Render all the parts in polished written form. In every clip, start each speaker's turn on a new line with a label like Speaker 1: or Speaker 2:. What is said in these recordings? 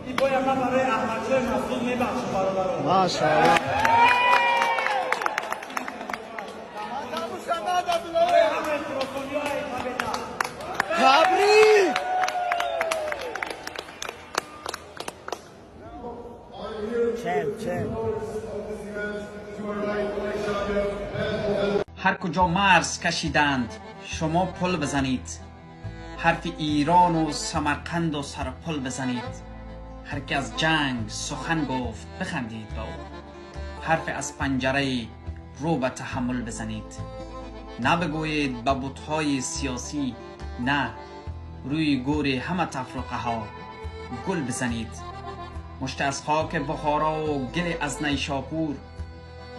Speaker 1: این باید من برای احمدشاه مسعود میبخشم برادران.
Speaker 2: ماشاءالله. تبریک.
Speaker 3: هر کجا مرز کشیدند شما پل بزنید، حرف ایران و سمرقند و سر پل بزنید. هر که از جنگ سخن گفت بخندید با او، حرف از پنجره رو به تحمل بزنید. نه بگویید به بت‌های سیاسی، نه روی گور همه تفرقه ها گل بزنید. مشت از خاک بخارا و گل از نیشاپور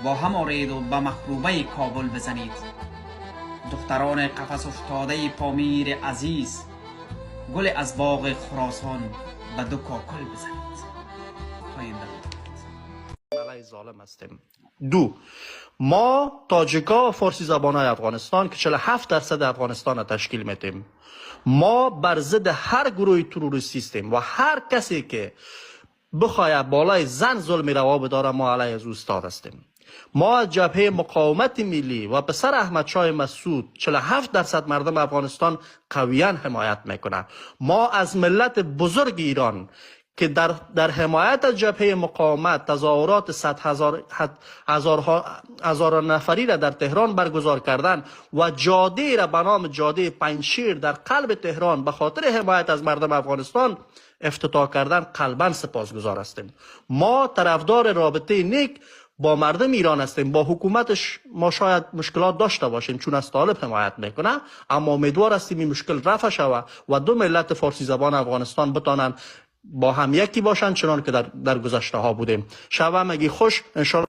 Speaker 3: با هم آرید و به مخروبه کابل بزنید. دختران قفس افتاده پامیر عزیز، گل از باغ خراسان به دو کاکل بزنید. پایین
Speaker 4: علیه ظالم هستیم. دو، ما تاجیکا و فارسی زبانهای افغانستان که 47% افغانستان را تشکیل میدیم، ما بر ضد هر گروه تروریستی هستیم و هر کسی که بخواه بالای زن ظلم روا بداره ما علیه از استاد هستیم. ما از جبهه مقاومت ملی و پسر احمدشاه مسعود 47% مردم افغانستان قویاً حمایت میکنه. ما از ملت بزرگ ایران که در حمایت از جبهه مقاومت تظاهرات 100,000 نفری را در تهران برگزار کردن و جاده را به نام جاده پنجشیر در قلب تهران به خاطر حمایت از مردم افغانستان افتتاح کردن قلباً سپاسگزار هستیم. ما طرفدار رابطه نیک با مردم ایران هستیم. با حکومتش ما شاید مشکلات داشته باشیم چون از طالب حمایت میکنه، اما امیدوار هستیم این مشکل رفع شود و دو ملت فارسی زبان افغانستان بتانن با هم یکی باشن چنان که در گذشته ها بودیم. شب همگی خوش. انشالله